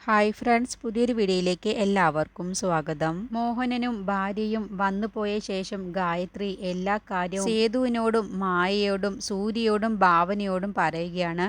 Hi friends, പുതിയൊരു വീഡിയോയിലേക്ക് എല്ലാവർക്കും സ്വാഗതം. മോഹനനും ഭാര്യയും വന്നുപോയ ശേഷം ഗായത്രി എല്ലാ കാര്യവും സേതുവിനോടും മായയോടും സൂര്യയോടും ഭാവനയോടും പറയുകയാണ്.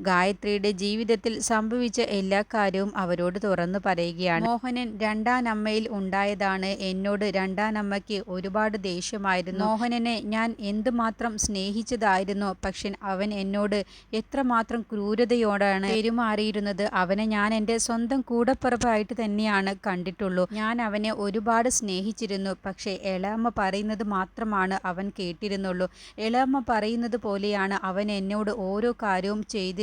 ഗായത്രിയുടെ ജീവിതത്തിൽ സംഭവിച്ച എല്ലാ കാര്യവും അവരോട് തുറന്നു പറയുകയാണ്. മോഹനൻ രണ്ടാനമ്മയിൽ ഉണ്ടായതാണ്. എന്നോട് രണ്ടാനമ്മയ്ക്ക് ഒരുപാട് ദേഷ്യമായിരുന്നു. മോഹനനെ ഞാൻ എന്തുമാത്രം സ്നേഹിച്ചതായിരുന്നു. പക്ഷെ അവൻ എന്നോട് എത്രമാത്രം ക്രൂരതയോടാണ് പെരുമാറിയിരുന്നത്. അവനെ ഞാൻ എൻ്റെ സ്വന്തം കൂടപ്പിറപ്പായിട്ട് തന്നെയാണ് കണ്ടിട്ടുള്ളൂ. ഞാൻ അവനെ ഒരുപാട് സ്നേഹിച്ചിരുന്നു. പക്ഷേ എളാമ്മ പറയുന്നത് മാത്രമാണ് അവൻ കേട്ടിരുന്നുള്ളൂ. എളാമ്മ പറയുന്നത് പോലെയാണ് അവൻ എന്നോട് ഓരോ കാര്യവും ചെയ്തിരുന്നത്.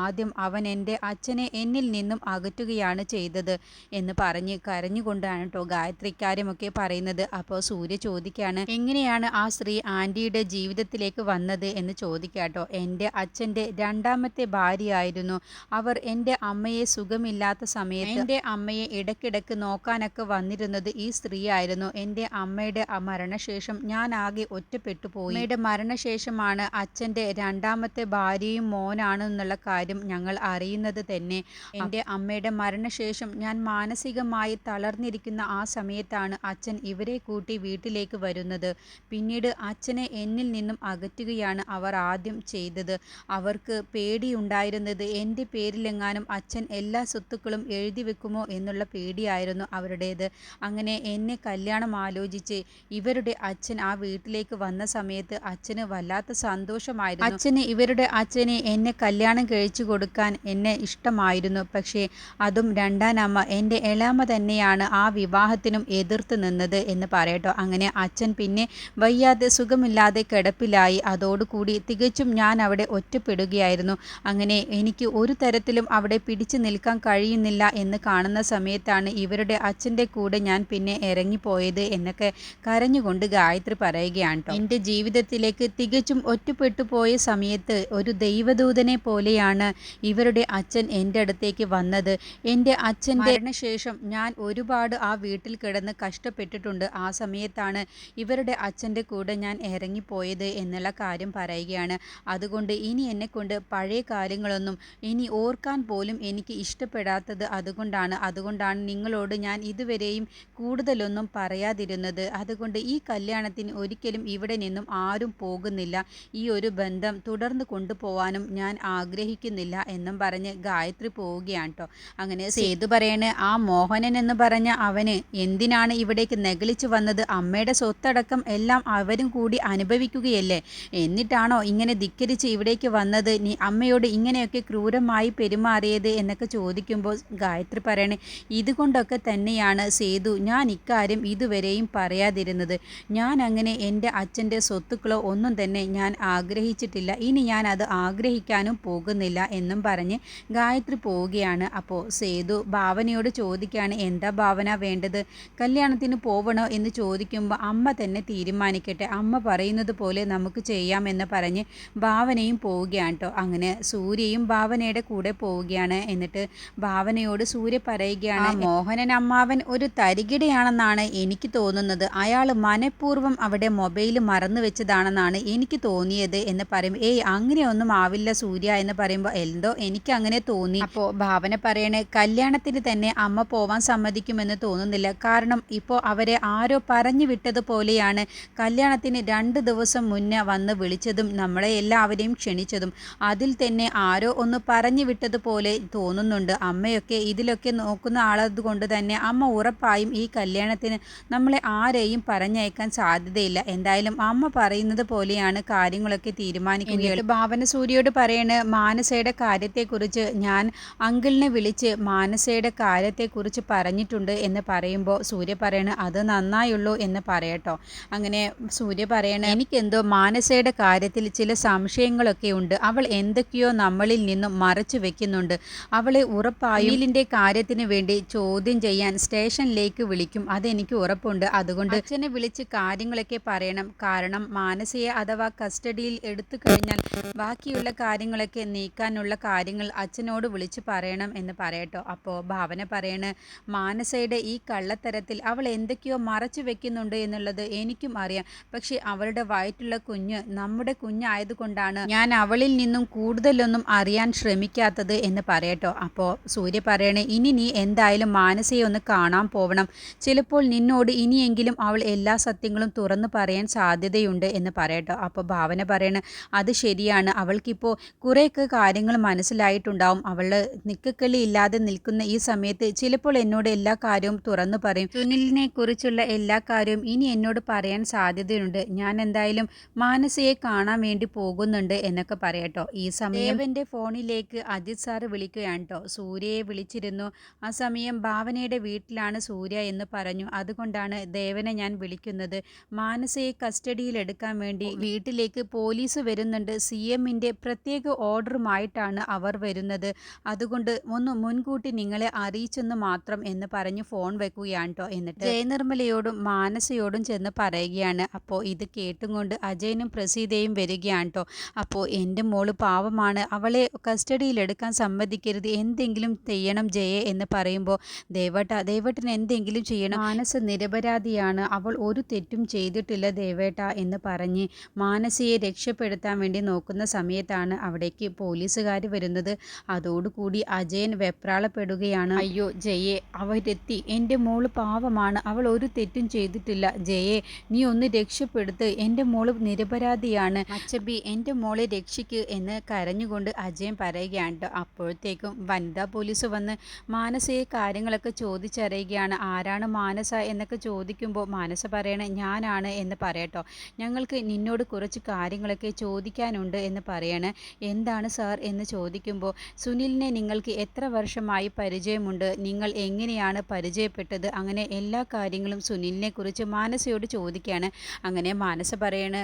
ആദ്യം അവൻ എൻ്റെ അച്ഛനെ എന്നിൽ നിന്നും അകറ്റുകയാണ് ചെയ്തത് എന്ന് പറഞ്ഞ് കരഞ്ഞുകൊണ്ടാണ് കേട്ടോ ഗായത്രി കാര്യമൊക്കെ പറയുന്നത്. അപ്പോൾ സൂര്യ ചോദിക്കുകയാണ്, എങ്ങനെയാണ് ആ സ്ത്രീ ആൻറ്റിയുടെ ജീവിതത്തിലേക്ക് വന്നത് എന്ന് ചോദിക്കാട്ടോ. എൻ്റെ അച്ഛൻ്റെ രണ്ടാമത്തെ ഭാര്യയായിരുന്നു അവർ. എൻ്റെ അമ്മയെ സുഖമില്ലാത്ത സമയത്ത് എൻ്റെ അമ്മയെ ഇടയ്ക്കിടയ്ക്ക് നോക്കാനൊക്കെ വന്നിരുന്നത് ഈ സ്ത്രീയായിരുന്നു. എൻ്റെ അമ്മയുടെ മരണശേഷം ഞാൻ ആകെ ഒറ്റപ്പെട്ടു പോയി. അമ്മയുടെ മരണശേഷമാണ് അച്ഛൻ്റെ രണ്ടാമത്തെ ഭാര്യയും മോനാണെന്നുള്ള കാര്യം ഞങ്ങൾ അറിയുന്നത് തന്നെ. എൻ്റെ അമ്മയുടെ മരണശേഷം ഞാൻ മാനസികമായി തളർന്നിരിക്കുന്ന ആ സമയത്താണ് അച്ഛൻ ഇവരെ കൂട്ടി വീട്ടിലേക്ക് വരുന്നത്. പിന്നീട് അച്ഛനെ എന്നിൽ നിന്നും അകറ്റുകയാണ് അവർ ആദ്യം ചെയ്തത്. അവർക്ക് പേടിയുണ്ടായിരുന്നത് എൻ്റെ പേരിലെങ്ങാനും അച്ഛൻ എല്ലാ സ്വത്തുക്കളും എഴുതി വെക്കുമോ എന്നുള്ള പേടിയായിരുന്നു അവരുടേത്. അങ്ങനെ എന്നെ കല്യാണം ആലോചിച്ച് ഇവരുടെ അച്ഛൻ ആ വീട്ടിലേക്ക് വന്ന സമയത്ത് അച്ഛന് വല്ലാത്ത സന്തോഷമായിരുന്നു. ഇവരുടെ അച്ഛനെ എന്നെ കല്യാണം കഴിച്ചു കൊടുക്കാൻ എന്നെ ഇഷ്ടമായിരുന്നു. പക്ഷേ അതും രണ്ടാനമ്മ എൻ്റെ എളാമ്മ തന്നെയാണ് ആ വിവാഹത്തിനും എതിർത്ത് നിന്നത് എന്ന് പറയട്ടോ. അങ്ങനെ അച്ഛൻ പിന്നെ വയ്യാതെ സുഖമില്ലാതെ കിടപ്പിലായി. അതോടുകൂടി തികച്ചും ഞാൻ അവിടെ ഒറ്റപ്പെടുകയായിരുന്നു. അങ്ങനെ എനിക്ക് ഒരു തരത്തിലും അവിടെ പിടിച്ചു നിൽക്കാൻ കഴിയുന്നില്ല എന്ന് കാണുന്ന സമയത്താണ് ഇവരുടെ അച്ഛൻ്റെ കൂടെ ഞാൻ പിന്നെ ഇറങ്ങിപ്പോയത് എന്നൊക്കെ കരഞ്ഞുകൊണ്ട് ഗായത്രി പറയുകയാണ് കേട്ടോ. എൻ്റെ ജീവിതത്തിലേക്ക് തികച്ചും ഒറ്റപ്പെട്ടു പോയ സമയത്ത് ഒരു ദൈവദൂതനെ പോലെയാണ് ഇവരുടെ അച്ഛൻ എൻ്റെ അടുത്തേക്ക് വന്നത്. എൻ്റെ അച്ഛൻ്റെ മരണശേഷം ഞാൻ ഒരുപാട് ആ വീട്ടിൽ കിടന്ന് കഷ്ടപ്പെട്ടിട്ടുണ്ട്. ആ സമയത്താണ് ഇവരുടെ അച്ഛൻ്റെ കൂടെ ഞാൻ ഇറങ്ങിപ്പോയത് എന്നുള്ള കാര്യം പറയുകയാണ്. അതുകൊണ്ട് ഇനി എന്നെക്കൊണ്ട് പഴയ കാര്യങ്ങളൊന്നും ഇനി ഓർക്കാൻ പോലും എനിക്ക് ഇഷ്ടപ്പെടാത്തത് അതുകൊണ്ടാണ് നിങ്ങളോട് ഞാൻ ഇതുവരെയും കൂടുതലൊന്നും പറയാതിരുന്നത്. അതുകൊണ്ട് ഈ കല്യാണത്തിന് ഒരിക്കലും ഇവിടെ നിന്നും ആരും പോകുന്നില്ല. ഈ ഒരു ബന്ധം തുടർന്ന് കൊണ്ടുപോകാനും ഞാൻ ആഗ്രഹിക്കുന്നില്ല എന്നും പറഞ്ഞ് ഗായത്രി പോവുകയാണ് കേട്ടോ. അങ്ങനെ സേതു പറയണേ, ആ മോഹനൻ എന്ന് പറഞ്ഞ അവന് എന്തിനാണ് ഇവിടേക്ക് നെഗളിച്ചു വന്നത്? അമ്മയുടെ സ്വത്തടക്കം എല്ലാം അവരും കൂടി അനുഭവിക്കുകയല്ലേ. എന്നിട്ടാണോ ഇങ്ങനെ ധിക്കരിച്ച് ഇവിടേക്ക് വന്നത്? നീ അമ്മയോട് ഇങ്ങനെയൊക്കെ ക്രൂരമായി പെരുമാറിയത് എന്നൊക്കെ ചോദിക്കുമ്പോൾ ഗായത്രി പറയണേ, ഇതുകൊണ്ടൊക്കെ തന്നെയാണ് സേതു ഞാൻ ഇക്കാര്യം ഇതുവരെയും പറയാതിരുന്നത്. ഞാൻ അങ്ങനെ എൻ്റെ അച്ഛൻ്റെ സ്വത്തുക്കളോ ഒന്നും തന്നെ ഞാൻ ആഗ്രഹിച്ചിട്ടില്ല. ഇനി ഞാൻ അത് ആഗ്രഹിക്കാനും പോകുന്നില്ല എന്നും പറഞ്ഞ് ഗായത്രി പോവുകയാണ്. അപ്പോൾ സേതു ഭാവനയോട് ചോദിക്കുകയാണ്, എന്താ ഭാവന വേണ്ടത്? കല്യാണത്തിന് പോവണോ എന്ന് ചോദിക്കുമ്പോൾ അമ്മ തന്നെ തീരുമാനിക്കട്ടെ, അമ്മ പറയുന്നത് പോലെ നമുക്ക് ചെയ്യാമെന്ന് പറഞ്ഞ് ഭാവനയും പോവുകയാണ് കേട്ടോ. അങ്ങനെ സൂര്യയും ഭാവനയുടെ കൂടെ പോവുകയാണ്. എന്നിട്ട് ഭാവനയോട് സൂര്യ പറയുകയാണ്, മോഹനൻ അമ്മാവൻ ഒരു തരികിടയാണെന്നാണ് എനിക്ക് തോന്നുന്നത്. അയാൾ മനഃപൂർവ്വം അവിടെ മൊബൈൽ മറന്നു വെച്ചതാണെന്നാണ് എനിക്ക് തോന്നിയത് എന്ന് പറയും. അങ്ങനെയൊന്നും ആവില്ല സൂര്യ എന്ന് പറയുമ്പോൾ എന്തോ എനിക്ക് അങ്ങനെ തോന്നി. അപ്പോൾ ഭാവന പറയണേ, കല്യാണത്തിന് തന്നെ അമ്മ പോവാൻ സമ്മതിക്കുമെന്ന് തോന്നുന്നില്ല. കാരണം ഇപ്പോൾ അവരെ ആരോ പറഞ്ഞു വിട്ടതുപോലെയാണ്. കല്യാണത്തിന് 2 ദിവസം മുന്നേ വന്ന് വിളിച്ചതും നമ്മളെ എല്ലാവരെയും ക്ഷണിച്ചതും അതിൽ തന്നെ ആരോ ഒന്ന് പറഞ്ഞു വിട്ടതുപോലെ തോന്നുന്നുണ്ട്. അമ്മയൊക്കെ ഇതിലൊക്കെ നോക്കുന്ന ആളതുകൊണ്ട് തന്നെ അമ്മ ഉറപ്പായും ഈ കല്യാണത്തിന് നമ്മളെ ആരെയും പറഞ്ഞയക്കാൻ സാധ്യതയില്ല. എന്തായാലും അമ്മ പറയുന്നത് പോലെയാണ് കാര്യങ്ങളൊക്കെ തീരുമാനിക്കുന്നത്. ഭാവന സൂര്യയോട് പറയണ്, മാനസയുടെ കാര്യത്തെക്കുറിച്ച് ഞാൻ അങ്കിളിനെ വിളിച്ച് മാനസയുടെ കാര്യത്തെക്കുറിച്ച് പറഞ്ഞിട്ടുണ്ട് എന്ന് പറയുമ്പോൾ സൂര്യ പറയണ്, അത് നന്നായുള്ളൂ എന്ന് പറയട്ടോ. അങ്ങനെ സൂര്യ പറയണ, എനിക്കെന്തോ മാനസയുടെ കാര്യത്തിൽ ചില സംശയങ്ങളൊക്കെ ഉണ്ട്. അവൾ എന്തൊക്കെയോ നമ്മളിൽ നിന്നും മറച്ചു വെക്കുന്നുണ്ട്. അവളെ ഉറപ്പായും അനിലിൻ്റെ കാര്യത്തിന് വേണ്ടി ചോദ്യം ചെയ്യാൻ സ്റ്റേഷനിലേക്ക് വിളിക്കും, അതെനിക്ക് ഉറപ്പുണ്ട്. അതുകൊണ്ട് അച്ഛനെ വിളിച്ച് കാര്യങ്ങളൊക്കെ പറയണം. കാരണം മാനസയെ അഥവാ കസ്റ്റഡിയിൽ എടുത്തു കഴിഞ്ഞാൽ ബാക്കിയുള്ള കാര്യങ്ങളൊക്കെ തടസ്സങ്ങളൊക്കെ നീക്കാനുള്ള കാര്യങ്ങൾ അച്ഛനോട് വിളിച്ചു പറയണം എന്ന് പറയട്ടോ. അപ്പോൾ ഭാവന പറയണ്, മാനസയുടെ ഈ കള്ളത്തരത്തിൽ അവൾ എന്തൊക്കെയോ മറച്ചു വെക്കുന്നുണ്ട് എന്നുള്ളത് എനിക്കും അറിയാം. പക്ഷെ അവളുടെ വയറ്റുള്ള കുഞ്ഞ് നമ്മുടെ കുഞ്ഞായതുകൊണ്ടാണ് ഞാൻ അവളിൽ നിന്നും കൂടുതലൊന്നും അറിയാൻ ശ്രമിക്കാത്തത് എന്ന് പറയട്ടോ. അപ്പോൾ സൂര്യ പറയണേ, ഇനി നീ എന്തായാലും മാനസയെ ഒന്ന് കാണാൻ പോവണം. ചിലപ്പോൾ നിന്നോട് ഇനിയെങ്കിലും അവൾ എല്ലാ സത്യങ്ങളും തുറന്നു പറയാൻ സാധ്യതയുണ്ട് എന്ന് പറയട്ടോ. അപ്പോൾ ഭാവന പറയണ, അത് ശരിയാണ്, അവൾക്കിപ്പോൾ കുറേയൊക്കെ കാര്യങ്ങൾ മനസ്സിലായിട്ടുണ്ടാവും. അവൾ നിക്കക്കളി ഇല്ലാതെ നിൽക്കുന്ന ഈ സമയത്ത് ചിലപ്പോൾ എന്നോട് എല്ലാ കാര്യവും തുറന്നു പറയും. സുനിലിനെ കുറിച്ചുള്ള എല്ലാ കാര്യവും ഇനി എന്നോട് പറയാൻ സാധ്യതയുണ്ട്. ഞാൻ എന്തായാലും മാനസയെ കാണാൻ വേണ്ടി പോകുന്നുണ്ട് എന്നൊക്കെ പറയട്ടോ. ഈ സമയം ദേവന്റെ ഫോണിലേക്ക് അജിത് സാറ് വിളിക്കുകയാണ് കേട്ടോ. സൂര്യയെ വിളിച്ചിരുന്നു. ആ സമയം ഭാവനയുടെ വീട്ടിലാണ് സൂര്യ എന്ന് പറഞ്ഞു. അതുകൊണ്ടാണ് ദേവനെ ഞാൻ വിളിക്കുന്നത്. മാനസയെ കസ്റ്റഡിയിൽ എടുക്കാൻ വേണ്ടി വീട്ടിലേക്ക് പോലീസ് വരുന്നുണ്ട്. CMന്റെ പ്രത്യേക ഓർഡറുമായിട്ടാണ് അവർ വരുന്നത്. അതുകൊണ്ട് ഒന്ന് മുൻകൂട്ടി നിങ്ങളെ അറിയിച്ചെന്ന് മാത്രം എന്ന് പറഞ്ഞ് ഫോൺ വെക്കുകയാണ് കേട്ടോ. എന്നിട്ട് ജയനിർമ്മലയോടും മാനസയോടും ചെന്ന് പറയുകയാണ്. അപ്പോൾ ഇത് കേട്ടും കൊണ്ട് അജയനും പ്രസീതയും വരികയാണ് കേട്ടോ. അപ്പോൾ എൻ്റെ മോള് പാവമാണ്, അവളെ കസ്റ്റഡിയിലെടുക്കാൻ സമ്മതിക്കരുത്, എന്തെങ്കിലും ചെയ്യണം ജയെ എന്ന് പറയുമ്പോൾ ദേവേട്ടൻ എന്തെങ്കിലും ചെയ്യണം, മാനസ നിരപരാധിയാണ്, അവൾ ഒരു തെറ്റും ചെയ്തിട്ടില്ല ദേവേട്ട എന്ന് പറഞ്ഞ് മാനസയെ രക്ഷപ്പെടുത്താൻ വേണ്ടി നോക്കുന്ന സമയത്താണ് അവിടേക്ക് പോലീസുകാർ വരുന്നത്. അതോടുകൂടി അജയൻ വെപ്രാളപ്പെടുകയാണ്. അയ്യോ ജയെ, അവരെത്തി, എൻ്റെ മോള് പാവമാണ്, അവൾ ഒരു തെറ്റും ചെയ്തിട്ടില്ല, ജയെ നീ ഒന്ന് രക്ഷപ്പെടുത്ത്, എൻ്റെ മോള് നിരപരാധിയാണ്, അച്ചബി എൻ്റെ മോളെ രക്ഷിക്ക് എന്ന് കരഞ്ഞുകൊണ്ട് അജയൻ പറയുകയാണ് കേട്ടോ. അപ്പോഴത്തേക്കും വനിതാ പോലീസ് വന്ന് മാനസയെ കാര്യങ്ങളൊക്കെ ചോദിച്ചറിയുകയാണ്. ആരാണ് മാനസ എന്നൊക്കെ ചോദിക്കുമ്പോൾ മാനസ പറയണേ, ഞാനാണ് എന്ന് പറയട്ടോ. ഞങ്ങൾക്ക് നിന്നോട് കുറച്ച് കാര്യങ്ങളൊക്കെ ചോദിക്കാനുണ്ട് എന്ന് പറയണേ. എന്താണ് സാർ എന്ന് ചോദിക്കുമ്പോൾ, സുനിലിനെ നിങ്ങൾക്ക് എത്ര വർഷമായി പരിചയമുണ്ട്, നിങ്ങൾ എങ്ങനെയാണ് പരിചയപ്പെട്ടത്, അങ്ങനെ എല്ലാ കാര്യങ്ങളും സുനിലിനെ കുറിച്ച് മാനസയോട് ചോദിക്കുകയാണ്. അങ്ങനെ മാനസ പറയണ്,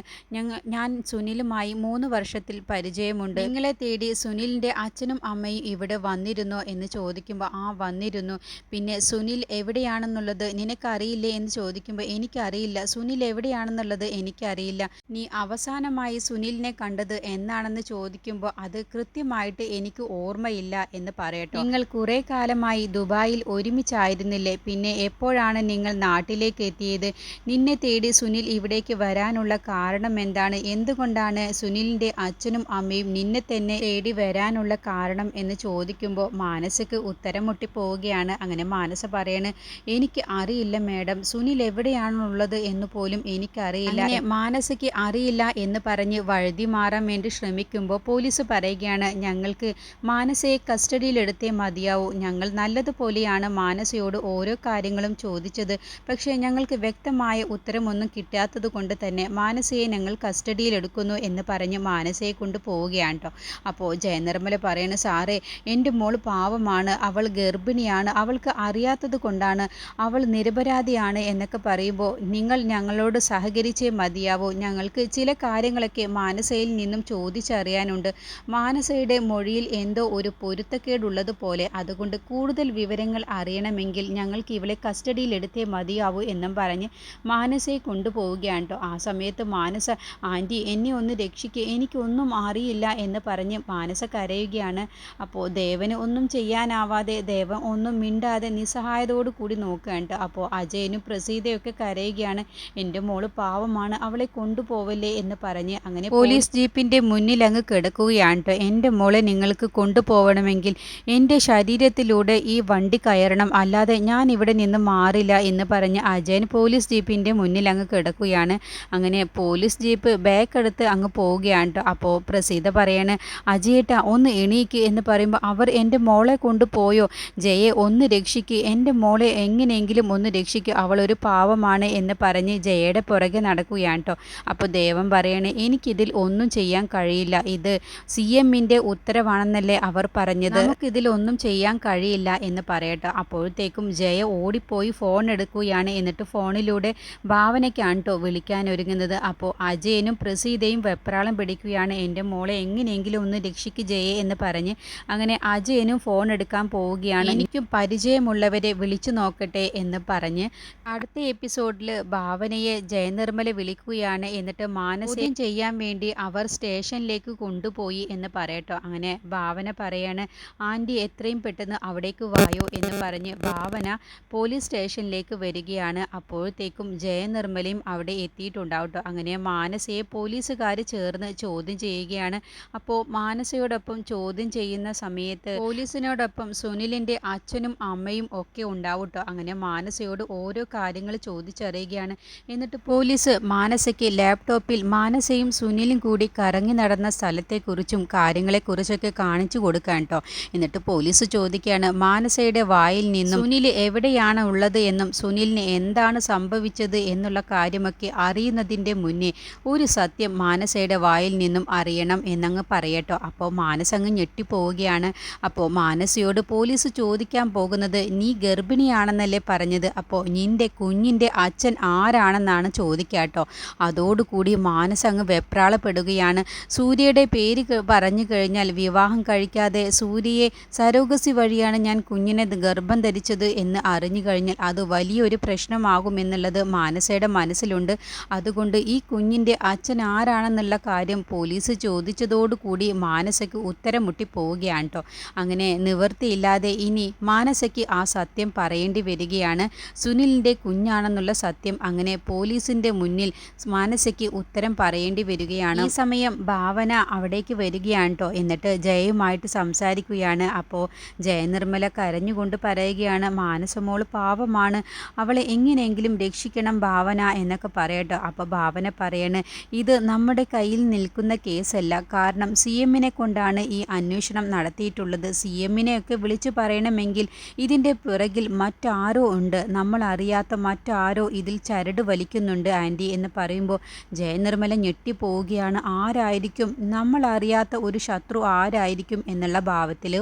ഞാൻ സുനിലുമായി 3 വർഷത്തിൽ പരിചയമുണ്ട്. നിങ്ങളെ തേടി സുനിലിൻ്റെ അച്ഛനും അമ്മയും ഇവിടെ വന്നിരുന്നോ എന്ന് ചോദിക്കുമ്പോൾ ആ വന്നിരുന്നു. പിന്നെ സുനിൽ എവിടെയാണെന്നുള്ളത് നിനക്കറിയില്ലേ എന്ന് ചോദിക്കുമ്പോൾ എനിക്കറിയില്ല, സുനിൽ എവിടെയാണെന്നുള്ളത് എനിക്കറിയില്ല. നീ അവസാനമായി സുനിലിനെ കണ്ടത് എന്നാണെന്ന് ചോദിക്കുമ്പോൾ അത് കൃത്യമായിട്ട് എനിക്ക് ഓർമ്മയില്ല എന്ന് പറയട്ടോ. നിങ്ങൾ കുറേ കാലമായി ദുബായിൽ ഒരുമിച്ചായിരുന്നില്ലേ, പിന്നെ എപ്പോഴാണ് നിങ്ങൾ നാട്ടിലേക്ക് എത്തിയത്, നിന്നെ തേടി സുനിൽ ഇവിടേക്ക് വരാനുള്ള കാരണം എന്താണ്, എന്തുകൊണ്ടാണ് സുനിലിൻ്റെ അച്ഛനും അമ്മയും നിന്നെ തന്നെ തേടി വരാനുള്ള കാരണം എന്ന് ചോദിക്കുമ്പോൾ മാനസക്ക് ഉത്തരം മുട്ടിപ്പോവുകയാണ്. അങ്ങനെ മാനസ പറയണ്, എനിക്ക് അറിയില്ല മേഡം, സുനിൽ എവിടെയാണുള്ളത് എന്ന് പോലും എനിക്കറിയില്ല. മാനസയ്ക്ക് അറിയില്ല എന്ന് പറഞ്ഞ് വഴുതി മാറാൻ വേണ്ടി ശ്രമിക്കുമ്പോൾ പോലീസ് പറയുകയാണ്, ഞങ്ങൾക്ക് മാനസയെ കസ്റ്റഡിയിലെടുത്തേ മതിയാവൂ, ഞങ്ങൾ നല്ലതുപോലെയാണ് മാനസയോട് ഓരോ കാര്യങ്ങളും ചോദിച്ചത്, പക്ഷേ ഞങ്ങൾക്ക് വ്യക്തമായ ഉത്തരമൊന്നും കിട്ടാത്തത് കൊണ്ട് തന്നെ മാനസയെ ഞങ്ങൾ കസ്റ്റഡിയിലെടുക്കുന്നു എന്ന് പറഞ്ഞ് മാനസയെ കൊണ്ട് പോവുകയാണ് കേട്ടോ. അപ്പോൾ ജയനിർമ്മല പറയണ, സാറേ എൻ്റെ മോൾ പാവമാണ്, അവൾ ഗർഭിണിയാണ്, അവൾക്ക് അറിയാത്തത് കൊണ്ടാണ്, അവൾ നിരപരാധിയാണ് എന്നൊക്കെ പറയുമ്പോൾ നിങ്ങൾ ഞങ്ങളോട് സഹകരിച്ചേ മതിയാവൂ, ഞങ്ങൾക്ക് ചില കാര്യങ്ങളൊക്കെ മാനസയിൽ നിന്നും ചോദിച്ചറിയാനുണ്ട്, മാനസയുടെ മൊഴിയിൽ എന്തോ ഒരു പൊരുത്തക്കേടുള്ളത് പോലെ, അതുകൊണ്ട് കൂടുതൽ വിവരങ്ങൾ അറിയണമെങ്കിൽ ഞങ്ങൾക്ക് ഇവളെ കസ്റ്റഡിയിലെടുത്തേ മതിയാവൂ എന്നും പറഞ്ഞ് മാനസയെ കൊണ്ടുപോവുകയാണ് കേട്ടോ. ആ സമയത്ത് മാനസ, ആൻറ്റി എന്നെ ഒന്ന് രക്ഷിക്കുക, എനിക്കൊന്നും അറിയില്ല എന്ന് പറഞ്ഞ് മാനസ കരയുകയാണ്. അപ്പോൾ ദേവന് ഒന്നും ചെയ്യാനാവാതെ ദേവൻ ഒന്നും മിണ്ടാതെ നിസ്സഹായതയോട് കൂടി നോക്കുകയാണ് കേട്ടോ. അപ്പോൾ അജയനും പ്രസീതയൊക്കെ കരയുകയാണ്, എൻ്റെ മോള് പാവമാണ്, അവളെ കൊണ്ടുപോവല്ലേ എന്ന് പറഞ്ഞ്. അങ്ങനെ പോലീസ് ജീപ്പിൻ്റെ മുന്നിൽ അങ്ങ് കിടക്കുകയാണ് കേട്ടോ. എൻ്റെ മോളെ നിങ്ങൾക്ക് കൊണ്ടുപോകണമെങ്കിൽ എൻ്റെ ശരീരത്തിലൂടെ ഈ വണ്ടി കയറണം, അല്ലാതെ ഞാൻ ഇവിടെ നിന്ന് മാറില്ല എന്ന് പറഞ്ഞ് അജയൻ പോലീസ് ജീപ്പിൻ്റെ മുന്നിൽ അങ്ങ് കിടക്കുകയാണ്. അങ്ങനെ പോലീസ് ജീപ്പ് ബാക്ക് എടുത്ത് അങ്ങ് പോവുകയാണ് കേട്ടോ. അപ്പോൾ പ്രസീത പറയാണ്, അജയേട്ട ഒന്ന് എണീക്ക് എന്ന് പറയുമ്പോൾ, അവർ എൻ്റെ മോളെ കൊണ്ടുപോയോ, ജയെ ഒന്ന് രക്ഷിക്ക്, എൻ്റെ മോളെ എങ്ങനെയെങ്കിലും ഒന്ന് രക്ഷിക്കുക, അവളൊരു പാവമാണ് എന്ന് പറഞ്ഞ് ജയയുടെ പുറകെ നടക്കുകയാണ് കേട്ടോ. അപ്പോൾ ദേവൻ പറയണേ, എനിക്കിതിൽ ഒന്നും ചെയ്യാൻ കഴിയില്ല, ഇത് CMന്റെ ഉത്തരവാണെന്നല്ലേ അവർ പറഞ്ഞത്, നമുക്കിതിൽ ഒന്നും ചെയ്യാൻ കഴിയില്ല എന്ന് പറയട്ടോ. അപ്പോഴത്തേക്കും ജയ ഓടിപ്പോയി ഫോൺ എടുക്കുകയാണ്. എന്നിട്ട് ഫോണിലൂടെ ഭാവനയ്ക്കാണ് കേട്ടോ വിളിക്കാൻ ഒരുങ്ങുന്നത്. അപ്പോൾ അജയനും പ്രസീതയും വെപ്രാളം പിടിക്കുകയാണ്, എൻ്റെ മോളെ എങ്ങനെയെങ്കിലും ഒന്ന് രക്ഷിക്ക് ജയെ എന്ന് പറഞ്ഞ്. അങ്ങനെ അജയനും ഫോൺ എടുക്കാൻ പോവുകയാണ്. എനിക്കും പരിചയമുള്ളവരെ വിളിച്ചു നോക്കട്ടെ എന്ന് പറഞ്ഞ് അടുത്ത എപ്പിസോഡിൽ ഭാവനയെ ജയനിർമ്മല വിളിക്കുകയാണ്. എന്നിട്ട് മാനസം ചെയ്യാൻ വേണ്ടി അവർ സ്റ്റേഷനിലേക്ക് കൊണ്ടുപോയി എന്ന് പറയട്ടോ. അങ്ങനെ ഭാവന പറയാണ്, ആൻറ്റി എത്രയും പെട്ടെന്ന് അവിടേക്ക് വായോ എന്ന് പറഞ്ഞ് ഭാവന പോലീസ് സ്റ്റേഷനിലേക്ക് വരികയാണ്. അപ്പോഴത്തേക്കും ജയനിർമ്മലയും അവിടെ എത്തിയിട്ടുണ്ടാവും ട്ടോ. അങ്ങനെ മാനസയെ പോലീസുകാർ ചേർന്ന് ചോദ്യം ചെയ്യുകയാണ്. അപ്പോൾ മാനസയോടൊപ്പം ചോദ്യം ചെയ്യുന്ന സമയത്ത് പോലീസിനോടൊപ്പം സുനിലിൻ്റെ അച്ഛനും അമ്മയും ഒക്കെ ഉണ്ടാവും ട്ടോ. അങ്ങനെ മാനസയോട് ഓരോ കാര്യങ്ങൾ ചോദിച്ചറിയുകയാണ്. എന്നിട്ട് പോലീസ് മാനസയ്ക്ക് ലാപ്ടോപ്പിൽ മാനസയും സുനിലും കൂടി കറങ്ങി നടന്ന സ്ഥലത്തെക്കുറിച്ചും കാര്യങ്ങളെക്കുറിച്ചൊക്കെ കാണിച്ചു കൊടുക്കാൻ ട്ടോ. എന്നിട്ട് പോലീസ് ചോദിക്കുകയാണ്, മാനസയുടെ വായിൽ നിന്നും സുനിൽ എവിടെയാണ് ഉള്ളത് എന്നും സുനിലിന് എന്താണ് സംഭവിച്ചത് എന്നുള്ള കാര്യമൊക്കെ അറിയുന്നതിൻ്റെ മുന്നേ ഒരു സത്യം മാനസയുടെ വായിൽ നിന്നും അറിയണം എന്നങ്ങ് പറയട്ടോ. അപ്പോൾ മാനസ അങ്ങ് ഞെട്ടിപ്പോവുകയാണ്. അപ്പോൾ മാനസയോട് പോലീസ് ചോദിക്കാൻ പോകുന്നത്, നീ ഗർഭിണിയാണെന്നല്ലേ പറഞ്ഞത്, അപ്പോൾ നിൻ്റെ കുഞ്ഞിൻ്റെ അച്ഛൻ ആരാണെന്നാണ് ചോദിക്കാട്ടോ. അതോടുകൂടി മാനസ അങ്ങ് വെപ്രാളപ്പെടുകയാണ്. സൂര്യയുടെ പേര് പറഞ്ഞു കഴിഞ്ഞാൽ വിവാഹം കഴിക്കാതെ സൂര്യയെ സരോഗസി വഴിയാണ് ഞാൻ കുഞ്ഞിനെ ഗർഭം ധരിച്ചത് എന്ന് അറിഞ്ഞു കഴിഞ്ഞാൽ അത് വലിയൊരു പ്രശ്നമാകുമെന്നുള്ളത് മാനസയുടെ മനസ്സിലുണ്ട്. അതുകൊണ്ട് ഈ കുഞ്ഞിൻ്റെ അച്ഛൻ ആരാണെന്നുള്ള കാര്യം പോലീസ് ചോദിച്ചതോടുകൂടി മാനസയ്ക്ക് ഉത്തരം മുട്ടി പോവുകയാണ് ട്ടോ. അങ്ങനെ നിവൃത്തിയില്ലാതെ ഇനി മാനസയ്ക്ക് ആ സത്യം പറയേണ്ടി വരികയാണ്, സുനിലിൻ്റെ കുഞ്ഞാണെന്നുള്ള സത്യം. അങ്ങനെ പോലീസിൻ്റെ മുന്നിൽ മാനസയ്ക്ക് ഉത്തരം പറയേണ്ടി വരികയാണ്. ഈ സമയം ഭാവന അവിടേക്ക് വരികയാണ് ട്ടോ. എന്നിട്ട് ജയയുമായിട്ട് സംസാരിക്കുകയാണ്. അപ്പോൾ ജയനിർമ്മല കരഞ്ഞുകൊണ്ട് പറയുകയാണ്, മാനസമോൾ പാവമാണ്, അവളെ എങ്ങനെയെങ്കിലും രക്ഷിക്കണം ഭാവന എന്നൊക്കെ പറയട്ടോ. അപ്പോൾ ഭാവന പറയാണ്, ഇത് നമ്മുടെ കയ്യിൽ നിൽക്കുന്ന കേസല്ല, കാരണം CMനെ കൊണ്ടാണ് ഈ അന്വേഷണം നടത്തിയിട്ടുള്ളത്. CMനെയൊക്കെ വിളിച്ചു പറയണമെങ്കിൽ ഇതിൻ്റെ പിറകിൽ മറ്റാരോ ഉണ്ട്, നമ്മൾ അറിയാത്ത മറ്റാരോ ഇതിൽ ചരട് വലിക്കുന്നുണ്ട് ആൻറ്റി എന്ന് പറയുമ്പോൾ ജയനിർമ്മല ഞെട്ടിപ്പോവുകയാണ്. ആരായിരിക്കും, നമ്മൾ അറിയാത്ത ഒരു ശത്രു ആരായിരിക്കും എന്നുള്ള ഭാവത്തിൽ